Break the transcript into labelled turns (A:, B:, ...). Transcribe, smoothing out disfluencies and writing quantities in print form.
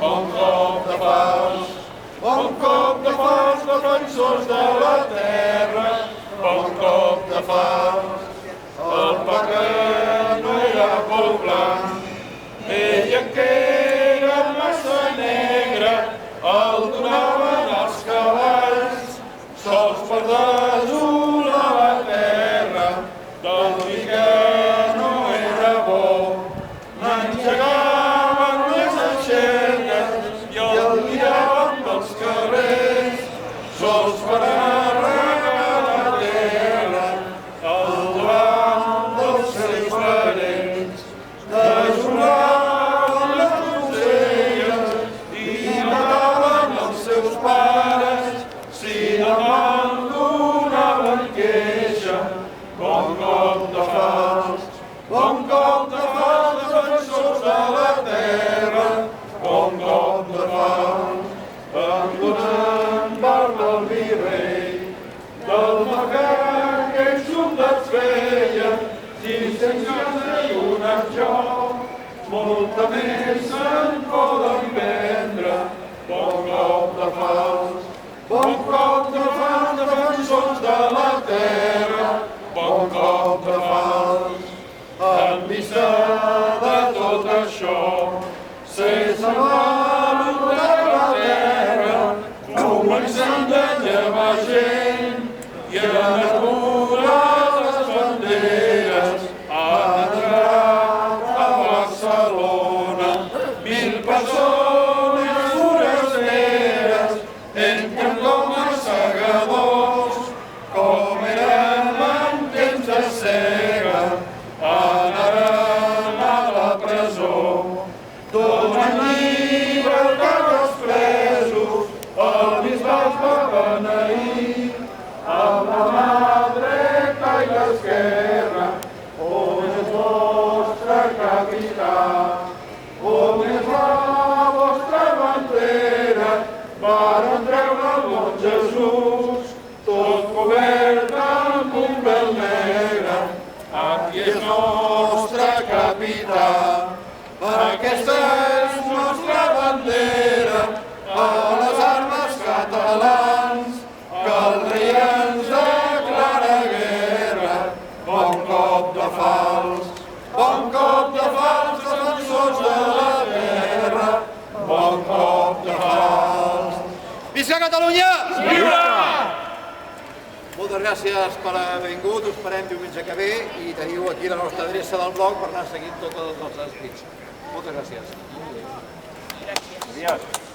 A: bon cop de fals. Bon cop de fals, defensors de la terra, bon cop de fals. El pecat no era molt blanc, ell encara massa negre, el donaven als cavalls, sols per desolar la terra, del vi que no era bo. N'engegaven les aixetes i el tiraven pels carrers, sols per arregar la terra, al davant dels seus parents. Desolaven les donzelles i mataven els seus pares, si demà donaven queixa. Bon cop de fals, bon cop de fals, defensors de la terra, bon cop de fals. Abandonant part del virrei, del mercat que ells soldats feien, 500 i un joc, molta més se'n poden vendre. Bon cop de fals, bon cop de fals, defensors de la terra, bon cop de fals. En vista de tot això, sense valorar la terra, comencem de llevar gent i a enarbolar les banderes. Han entrat a Barcelona 1.000 persones forasteres, entren com a segadors, com érem en temps de cega. Anaran a la presó, donen llibertat als presos, el bisbat va beneir amb la mà dreta i l'esquerra. On és vostre capità? On és la vostra bandera? Varen treure el bon Jesús, tot cobert amb un vel negre. Aquí és nostre capità, aquesta és nostra bandera, a les armes catalans, que el rei ens declara guerra. Bon cop de fals, defensors de la terra, bon cop de fals. Visca Catalunya! Viure! Moltes gràcies per haver vingut, us esperem diumenge que ve i teniu aquí la nostra adreça del blog per anar seguint tots els escrits. Moltes gràcies.
B: Gràcies.